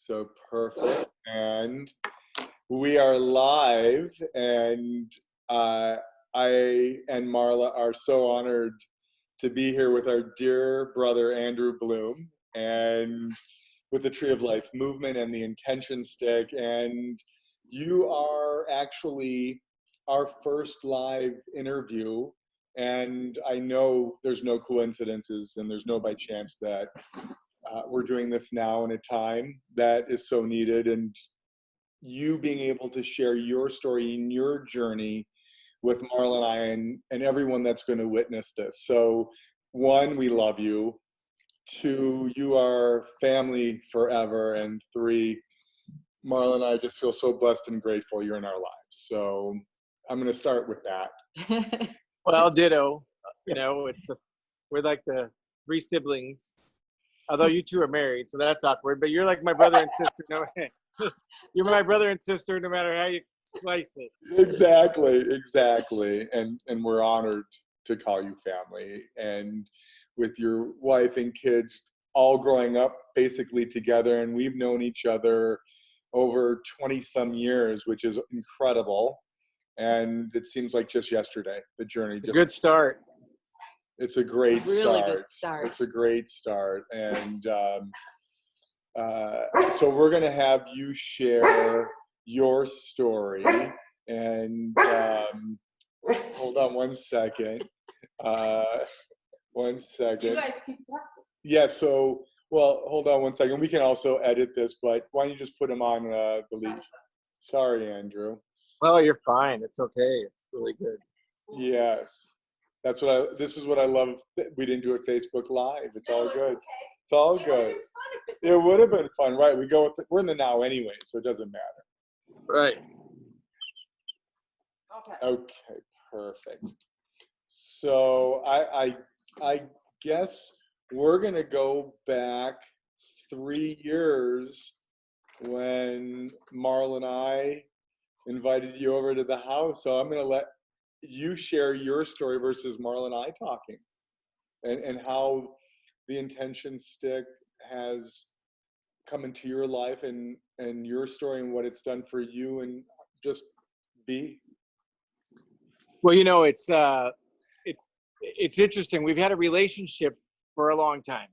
So perfect. And we are live, and I and Marla are so honored to be here with our dear brother, Andrew Bloom, and with the Tree of Life movement and the intention stick. And you are actually our first live interview. And I know there's no coincidences and there's no by chance that we're doing this now in a time that is so needed. And you being able to share your story and your journey with Marla and I and everyone that's going to witness this. So, one, we love you. Two, you are family forever. And three, Marla and I just feel so blessed and grateful you're in our lives. So I'm going to start with that. Well, ditto. You know, we're like the three siblings. Although you two are married, so that's awkward. But you're like my brother and sister. No, you're my brother and sister, no matter how you slice it. Exactly. And we're honored to call you family. And with your wife and kids all growing up basically together, and we've known each other over 20 some years, which is incredible. And it seems like just yesterday, the journey. It's a good start. It's a great start. Really good start. It's a great start. And so we're going to have you share your story. And hold on one second. One second. You guys keep talking. Yeah, so, well, hold on one second. We can also edit this, but why don't you just put them on the leash? Sorry, Andrew. Oh, you're fine. It's okay. It's really good. Yes. This is what I love. We didn't do it Facebook Live. It's all good. Okay. It's all good. It would have been fun, right? We're in the now anyway, so it doesn't matter. Right. Okay, perfect. So I guess we're gonna go back 3 years when Marla and I invited you over to the house. So I'm gonna let you share your story versus Marla and I talking, and how the intention stick has come into your life and your story and what it's done for you, and just be. Well, you know, it's interesting. We've had a relationship for a long time,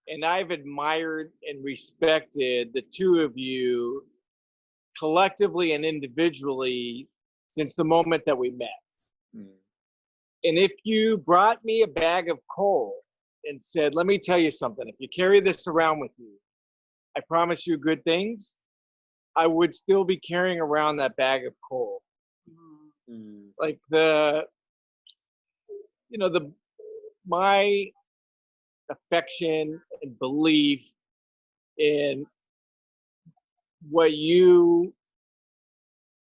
and I've admired and respected the two of you collectively and individually since the moment that we met. And if you brought me a bag of coal and said, let me tell you something, if you carry this around with you, I promise you good things, I would still be carrying around that bag of coal. Like my affection and belief in what you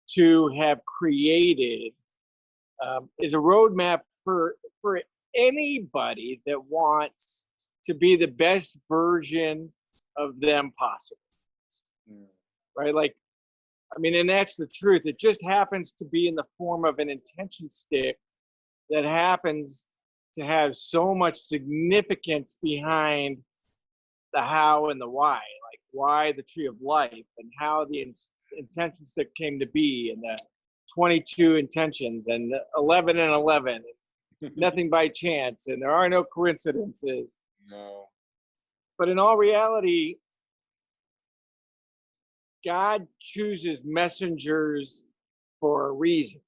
two have created is a roadmap for anybody that wants to be the best version of them possible. Right? Like, I mean, and that's the truth. It just happens to be in the form of an intention stick that happens to have so much significance behind the how and the why. Like, why the Tree of Life, and how the intention stick came to be, and the 22 intentions, and the 11 and 11, nothing by chance, and there are no coincidences. No. But in all reality, God chooses messengers for a reason.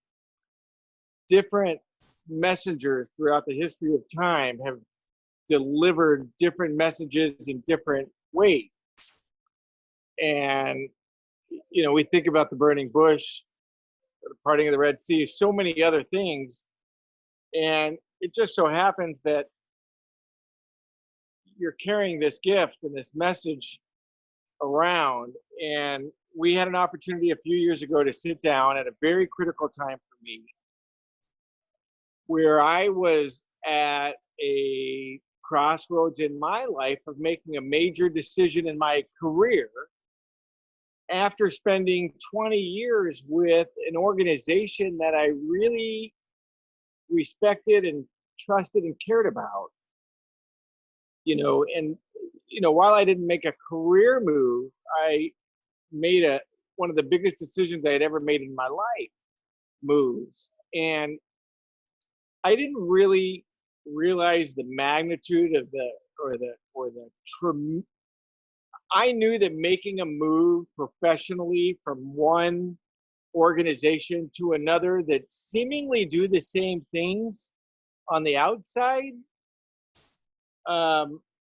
Different messengers throughout the history of time have delivered different messages in different ways. And, you know, we think about the burning bush, the parting of the Red Sea, so many other things. And it just so happens that you're carrying this gift and this message around. And we had an opportunity a few years ago to sit down at a very critical time for me, where I was at a crossroads in my life of making a major decision in my career after spending 20 years with an organization that I really respected and trusted and cared about. You know, and while I didn't make a career move, I made one of the biggest decisions I had ever made in my life, moves. And I didn't really realize the magnitude of the I knew that making a move professionally from one organization to another that seemingly do the same things on the outside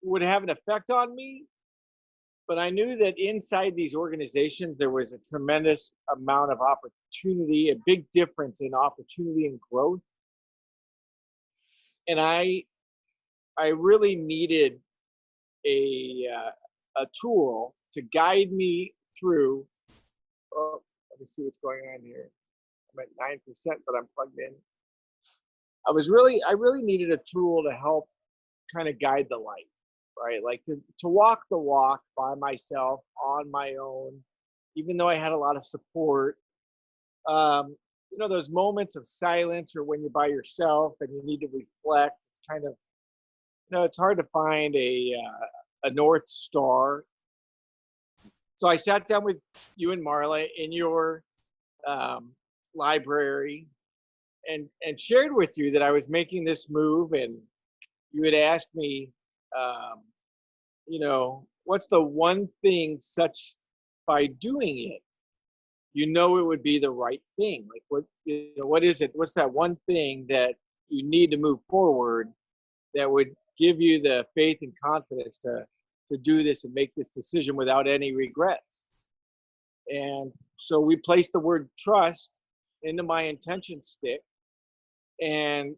would have an effect on me. But I knew that inside these organizations, there was a tremendous amount of opportunity, a big difference in opportunity and growth. And I really needed a tool to guide me through. Oh, let me see what's going on here. I'm at 9%, but I'm plugged in. I really needed a tool to help kind of guide the light, right? Like to walk the walk by myself on my own, even though I had a lot of support. Those moments of silence or when you're by yourself and you need to reflect, it's kind of, it's hard to find a North Star. So I sat down with you and Marla in your library and shared with you that I was making this move, and you had asked me, what's the one thing such by doing it, it would be the right thing. Like what is it? What's that one thing that you need to move forward that would give you the faith and confidence to do this and make this decision without any regrets? And so we placed the word trust into my intention stick, and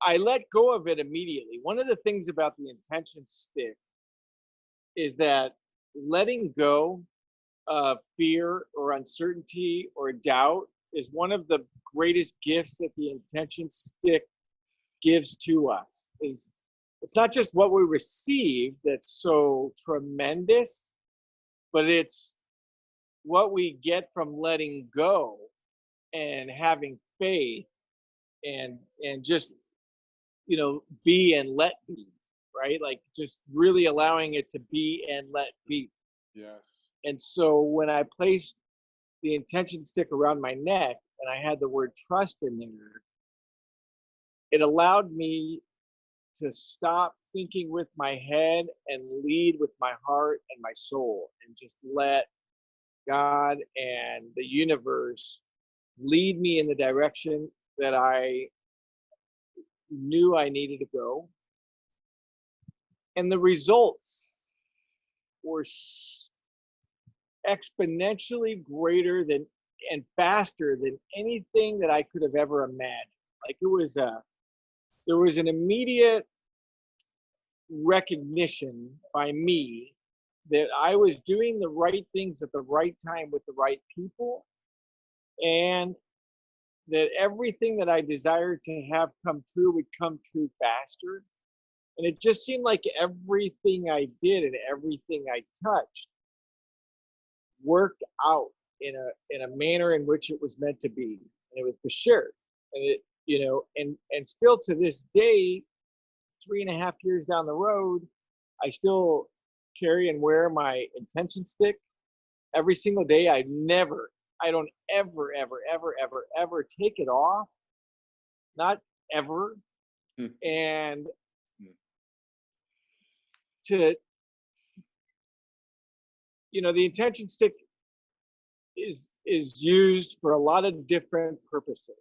I let go of it immediately. One of the things about the intention stick is that letting go of fear or uncertainty or doubt is one of the greatest gifts that the intention stick gives to us. It's not just what we receive that's so tremendous, but it's what we get from letting go and having faith and just be and let be, right? Like just really allowing it to be and let be. Yes. And so when I placed the intention stick around my neck and I had the word trust in there, it allowed me to stop thinking with my head and lead with my heart and my soul, and just let God and the universe lead me in the direction that I knew I needed to go. And the results were exponentially greater than and faster than anything that I could have ever imagined. Like there was an immediate recognition by me that I was doing the right things at the right time with the right people, and that everything that I desired to have come true would come true faster. And it just seemed like everything I did and everything I touched worked out in a manner in which it was meant to be, and it was for sure. And it, and still to this day, 3.5 years down the road, I still carry and wear my intention stick every single day. I don't ever take it off, not ever. And to the intention stick is used for a lot of different purposes.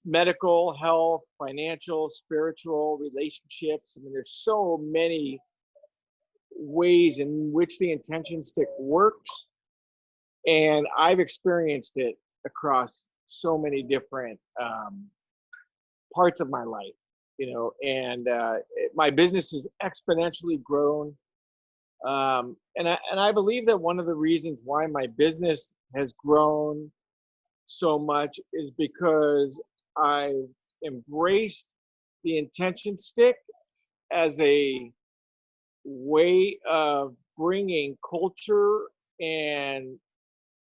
Medical, health, financial, spiritual, relationships. I mean, there's so many ways in which the intention stick works, and I've experienced it across so many different parts of my life. And my business has exponentially grown. And I believe that one of the reasons why my business has grown so much is because I embraced the intention stick as a way of bringing culture and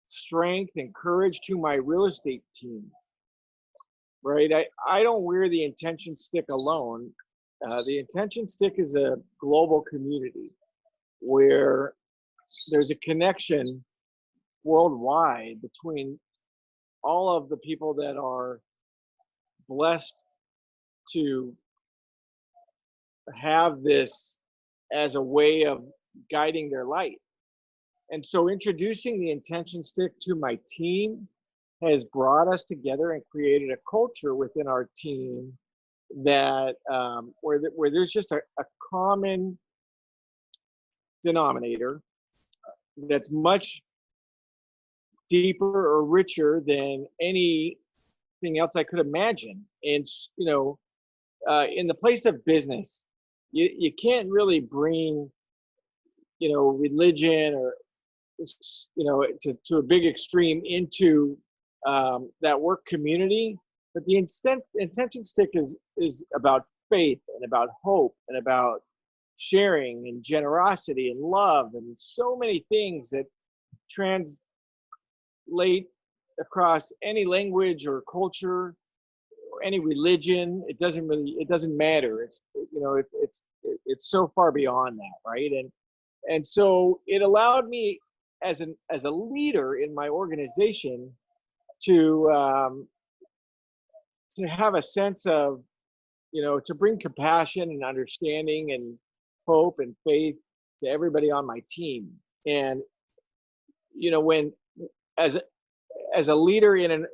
strength and courage to my real estate team. Right? I don't wear the intention stick alone. The Intention Stick is a global community where there's a connection worldwide between all of the people that are blessed to have this as a way of guiding their light. And so introducing the Intention Stick to my team has brought us together and created a culture within our team that where there's just a common denominator that's much deeper or richer than anything else I could imagine. And in the place of business, you can't really bring religion or to a big extreme into that work community. But the Intention Stick is about faith and about hope and about sharing and generosity and love and so many things that translate across any language or culture or any religion. It doesn't matter. It's so far beyond that, right? And so it allowed me as a leader in my organization to have a sense of, to bring compassion and understanding and hope and faith to everybody on my team. And when as a leader in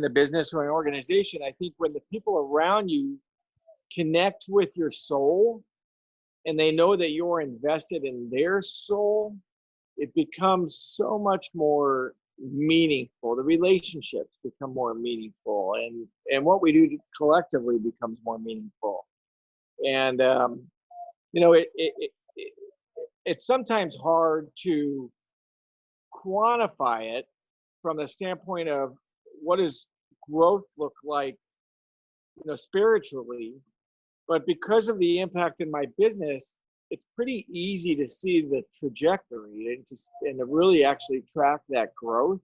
a business or an organization, I think when the people around you connect with your soul and they know that you're invested in their soul, it becomes so much more meaningful. The relationships become more meaningful, and what we do collectively becomes more meaningful. And it's sometimes hard to quantify it from the standpoint of what does growth look like, spiritually. But because of the impact in my business, it's pretty easy to see the trajectory and to really actually track that growth.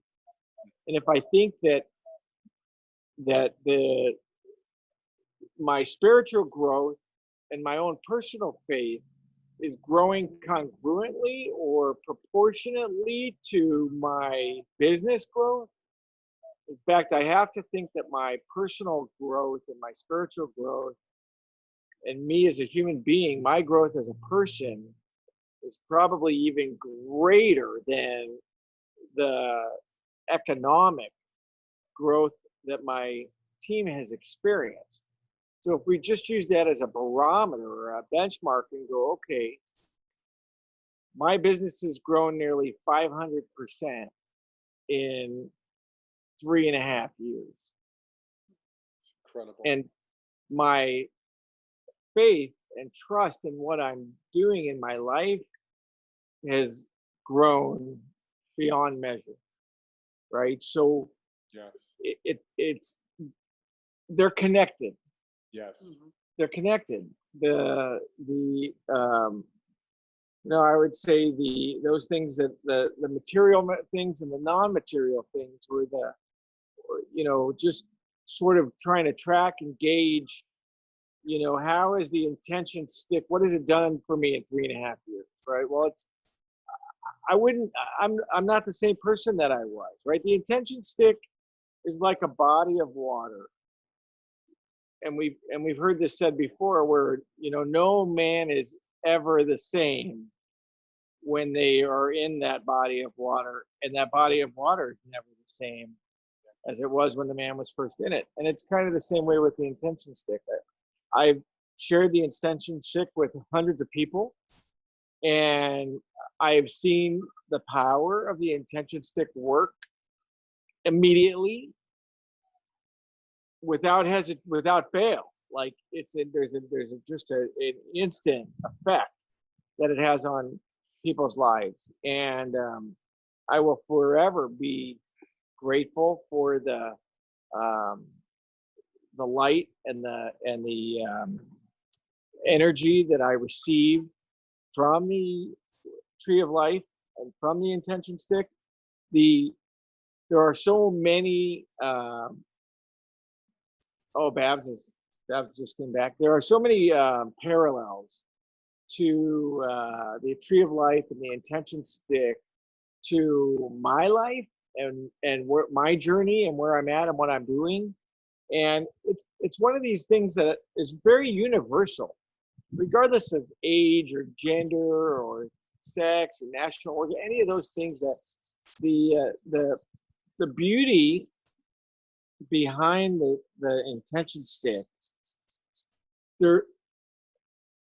And if I think that my spiritual growth and my own personal faith is growing congruently or proportionately to my business growth. In fact, I have to think that my personal growth and my spiritual growth and me as a human being, my growth as a person is probably even greater than the economic growth that my team has experienced. So if we just use that as a barometer or a benchmark and go, okay, my business has grown nearly 500% in 3.5 years. Incredible. And my faith and trust in what I'm doing in my life has grown beyond measure, right? So Yes. it's they're connected. Yes. They're connected. I would say those things that the material things and the non-material things were just sort of trying to track and gauge, how is the Intention Stick? What has it done for me in 3.5 years, right? Well, I'm not the same person that I was, right? The Intention Stick is like a body of water. And we've heard this said before where, no man is ever the same when they are in that body of water, and that body of water is never the same as it was when the man was first in it. And it's kind of the same way with the Intention Stick. I've shared the Intention Stick with hundreds of people, and I've seen the power of the Intention Stick work immediately without fail. Like there's just an instant effect that it has on people's lives. And I will forever be grateful for the light and the energy that I received from the Tree of Life and from the Intention Stick. There are so many. Babs is that just came back. There are so many parallels to the tree of life and the intention stick to my life and where my journey and where I'm at and what I'm doing. And it's one of these things that is very universal, regardless of age or gender or sex or national origin, any of those things. That the beauty behind the intention stick,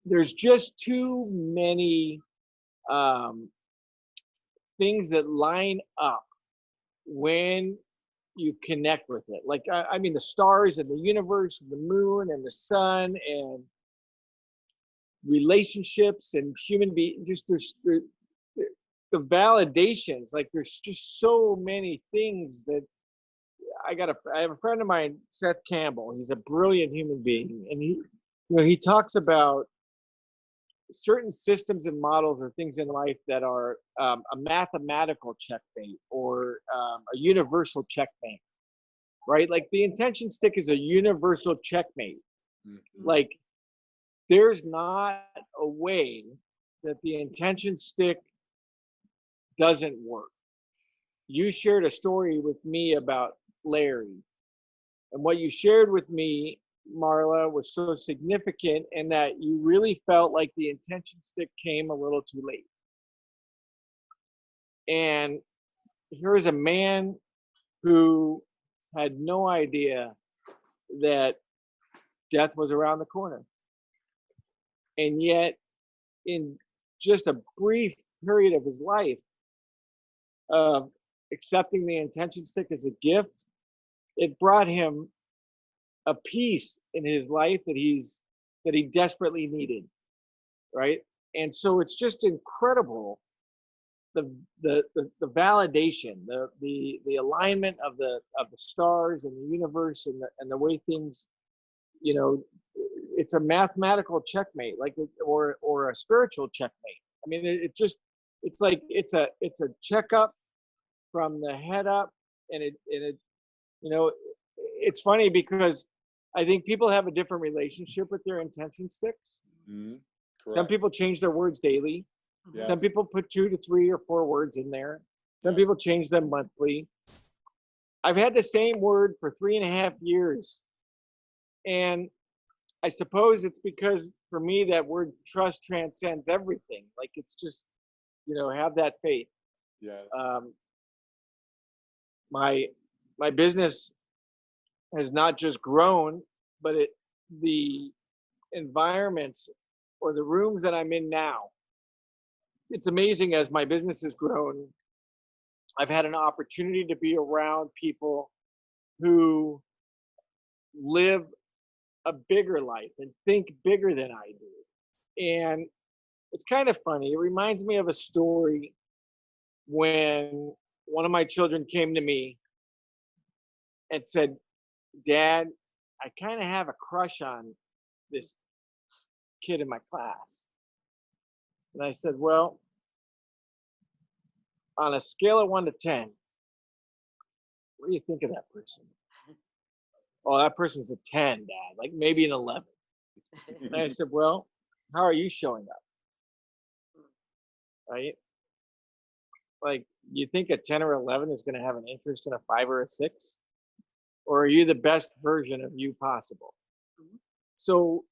there's just too many things that line up when you connect with it. Like I mean, the stars and the universe and the moon and the sun and relationships and human being. Just the validations. Like there's just so many things that I have a friend of mine, Seth Campbell. He's a brilliant human being, and he talks about certain systems and models or things in life that are a mathematical checkmate or a universal checkmate, right? Like the intention stick is a universal checkmate. Mm-hmm. Like there's not a way that the intention stick doesn't work. You shared a story with me about Larry, and what you shared with me, Marla, was so significant in that you really felt like the intention stick came a little too late. And here is a man who had no idea that death was around the corner. And yet, in just a brief period of his life, of accepting the intention stick as a gift, it brought him a peace in his life that he desperately needed, right? And so it's just incredible the validation, the alignment of the stars and the universe and the way things, it's a mathematical checkmate, like or a spiritual checkmate. I mean, it's like it's a checkup from the head up, and it's funny because I think people have a different relationship with their intention sticks. Mm-hmm. Some people change their words daily. Yeah. Some people put 2 to 3 or 4 words in there. Some people change them monthly. I've had the same word for 3.5 years. And I suppose it's because for me, that word trust transcends everything. Like it's just, have that faith. Yes. My business has not just grown, but the environments or the rooms that I'm in now, it's amazing. As my business has grown, I've had an opportunity to be around people who live a bigger life and think bigger than I do. And it's kind of funny. It reminds me of a story when one of my children came to me and said, "Dad, I kind of have a crush on this kid in my class." And I said, "Well, on a scale of 1 to 10, what do you think of that person?" "Oh, that person's a 10, Dad, like maybe an 11. And I said, "Well, how are you showing up?" Right? Like, you think a 10 or 11 is going to have an interest in a 5 or a 6? Or are you the best version of you possible? Mm-hmm. So,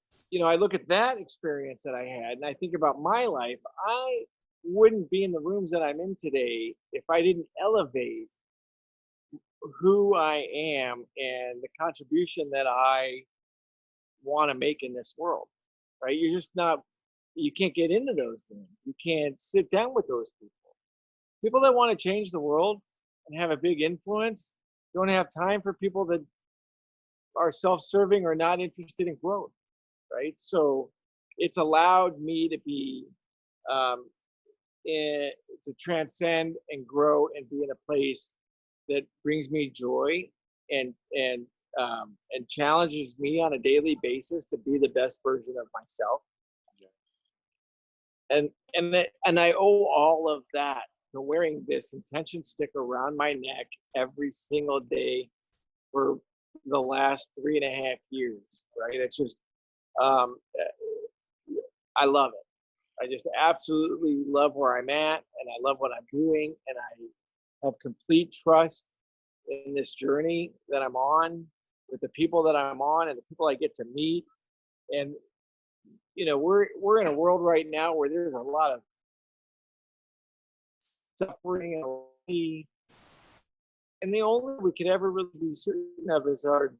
I look at that experience that I had and I think about my life. I wouldn't be in the rooms that I'm in today if I didn't elevate who I am and the contribution that I want to make in this world, right? You can't get into those rooms. You can't sit down with those people. People that want to change the world and have a big influence don't have time for people that are self-serving or not interested in growth, right? So it's allowed me to be, to transcend and grow and be in a place that brings me joy and challenges me on a daily basis to be the best version of myself. And I owe all of that to wearing this intention stick around my neck every single day for the last 3.5 years, right? It's just, um, I love it. I just absolutely love where I'm at, and I love what I'm doing, and I have complete trust in this journey that I'm on, with the people that I'm on, and the people I get to meet. And we're in a world right now where there's a lot of suffering, and the only we could ever really be certain of is our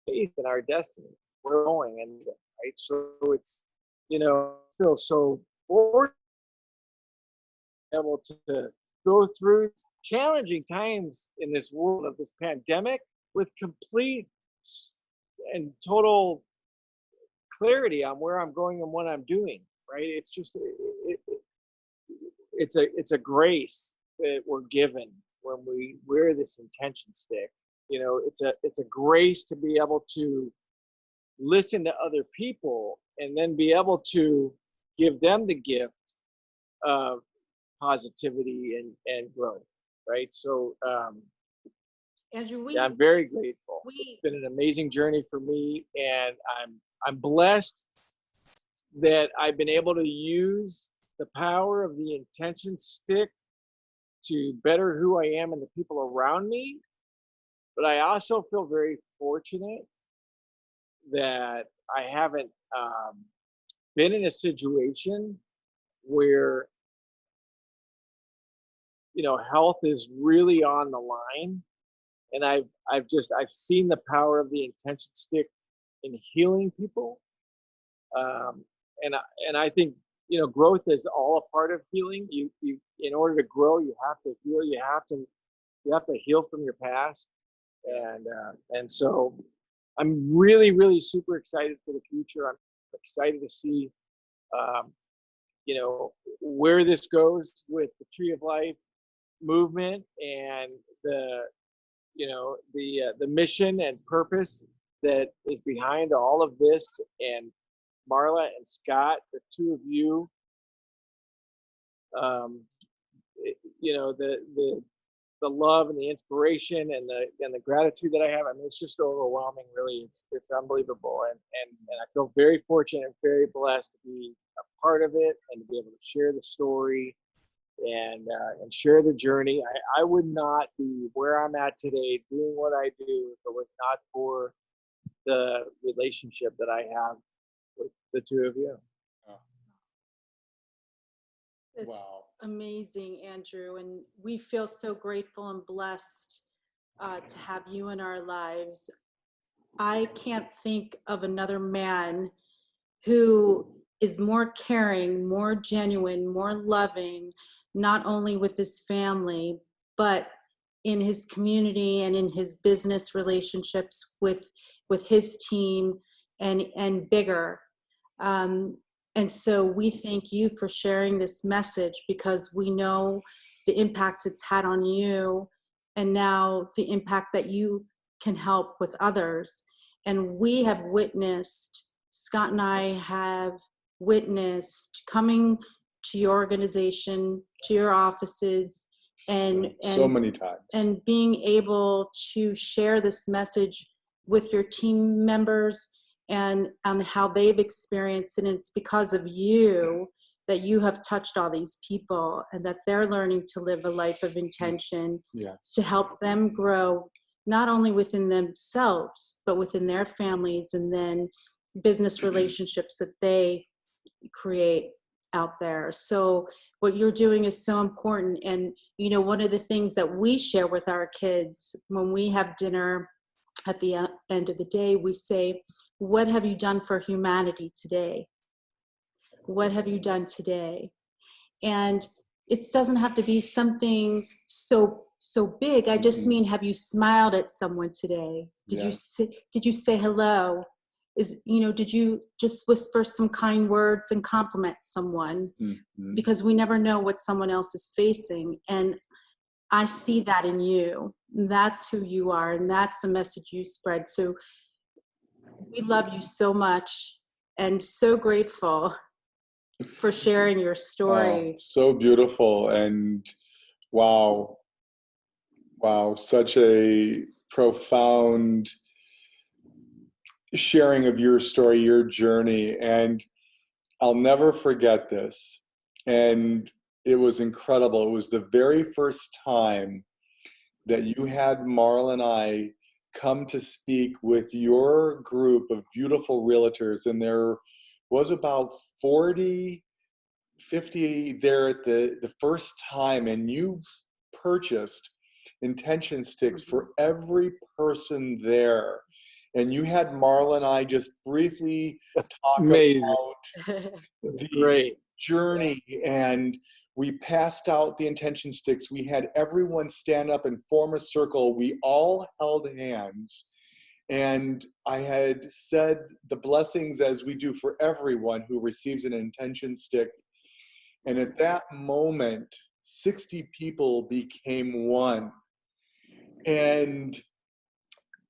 faith and our destiny. We're going, and right, so it's feel so fortunate able to go through challenging times in this world of this pandemic with complete and total clarity on where I'm going and what I'm doing. Right? It's just it's a grace that we're given when we wear this intention stick. It's a grace to be able to listen to other people and then be able to give them the gift of positivity and growth, right? So Andrew, yeah, I'm very grateful. It's we been an amazing journey for me, and I'm blessed that I've been able to use the power of the intention stick to better who I am and the people around me. But I also feel very fortunate that I haven't been in a situation where health is really on the line, and I've seen the power of the intention stick in healing people, and I think growth is all a part of healing. You in order to grow, you have to heal. You have to heal from your past, and so I'm really, really super excited for the future. I'm excited to see where this goes with the Tree of Life movement, and the mission and purpose that is behind all of this. And Marla and Scott, the two of you, the love and the inspiration and the gratitude that I have. I mean, it's just overwhelming. Really, it's unbelievable, and I feel very fortunate and very blessed to be a part of it and to be able to share the story and share the journey. I would not be where I'm at today doing what I do if it was not for the relationship that I have with the two of you. Oh, It's wow. amazing, Andrew, and we feel so grateful and blessed to have you in our lives. I can't think of another man who is more caring, more genuine, more loving, not only with his family, but in his community and in his business relationships with his team and bigger. Um, and so we thank you for sharing this message, because we know the impact it's had on you, and now the impact that you can help with others. And we have witnessed, Scott and I have witnessed coming to your organization, to your offices, and So many times. and being able to share this message with your team members and on how they've experienced it. And it's because of you that you have touched all these people, and that they're learning to live a life of intention. Yes. To help them grow, not only within themselves, but within their families, and then business relationships that they create out there. So what you're doing is so important. And one of the things that we share with our kids when we have dinner at the end of the day, we say, what have you done for humanity today? What have you done today? And it doesn't have to be something so big. I just mean, have you smiled at someone today? Did you say hello? Did you just whisper some kind words and compliment someone? Because we never know what someone else is facing. And I see that in you. That's who you are, and that's the message you spread. So we love you so much, and so grateful for sharing your story. So beautiful, and wow, such a profound sharing of your story, your journey. And I'll never forget this. And it was incredible. It was the very first time that you had Marla and I come to speak with your group of beautiful realtors. And there was about 40, 50 there at the first time. And you purchased intention sticks for every person there. And you had Marla and I just briefly talk Amazing. about the Great. journey, and we passed out the intention sticks. We had everyone stand up and form a circle. We all held hands, and I had said the blessings as we do for everyone who receives an intention stick. And at that moment, 60 people became one. And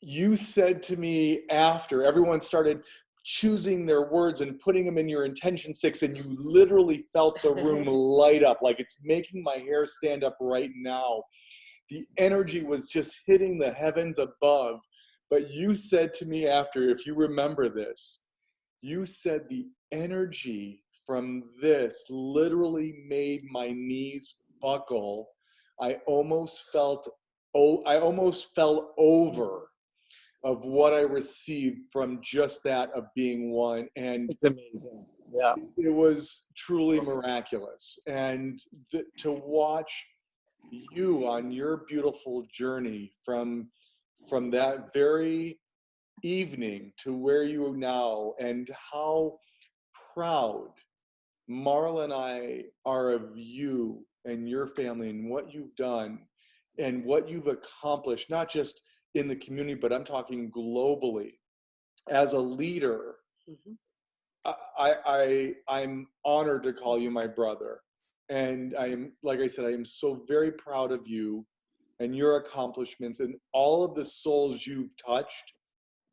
you said to me after everyone started choosing their words and putting them in your intention sticks, and you literally felt the room light up, like it's making my hair stand up right now. The energy was just hitting the heavens above. But you said to me after, if you remember this, you said the energy from this literally made my knees buckle. I almost fell over of what I received from just that of being one. And It's amazing. Yeah. it was truly miraculous. And to watch you on your beautiful journey from that very evening to where you are now, and how proud Marla and I are of you and your family and what you've done and what you've accomplished, not just in the community, but I'm talking globally. As a leader, I'm honored to call you my brother. And I am, like I said, I am so very proud of you and your accomplishments and all of the souls you've touched,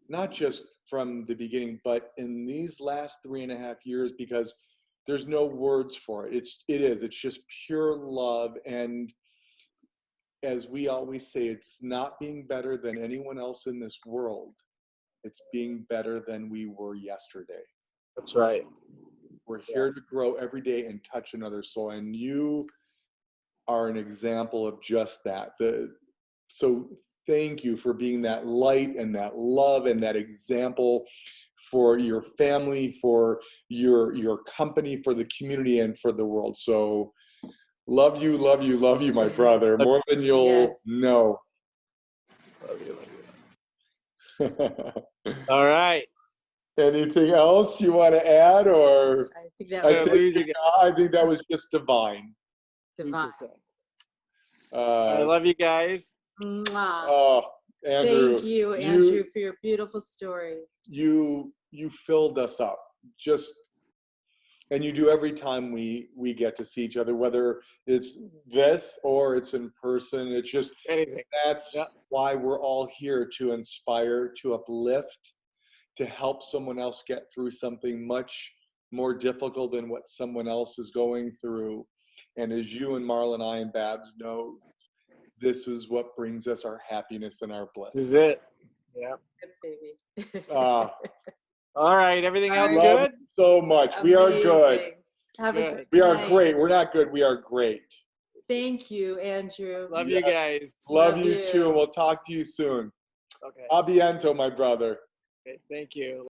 not just from the beginning, but in these last 3.5 years, because there's no words for it. It's just pure love. And as we always say, it's not being better than anyone else in this world. It's being better than we were yesterday. That's right. We're here to grow every day and touch another soul. And you are an example of just that. So thank you for being that light and that love and that example for your family, for your company, for the community, and for the world. So love you, love you, love you, my brother, more than you'll know. Love you. All right. Anything else you want to add, or I think that I think that was just divine. divine. I love you guys. Mwah. Oh, Andrew, Thank you, Andrew, for your beautiful story. You filled us up, and you do every time we get to see each other, whether it's this or it's in person. It's just Anything. That's why we're all here, to inspire, to uplift, to help someone else get through something much more difficult than what someone else is going through. And as you and Marla and I and Babs know, this is what brings us our happiness and our bliss. This is it. Yeah. Good baby. All right. Everything else Love good? you so much. We are good. Have a good We are night. great. We're not good. We are great. Thank you, Andrew. Love you guys. Love you too. We'll talk to you soon. Okay. A biento, my brother. Okay. Thank you.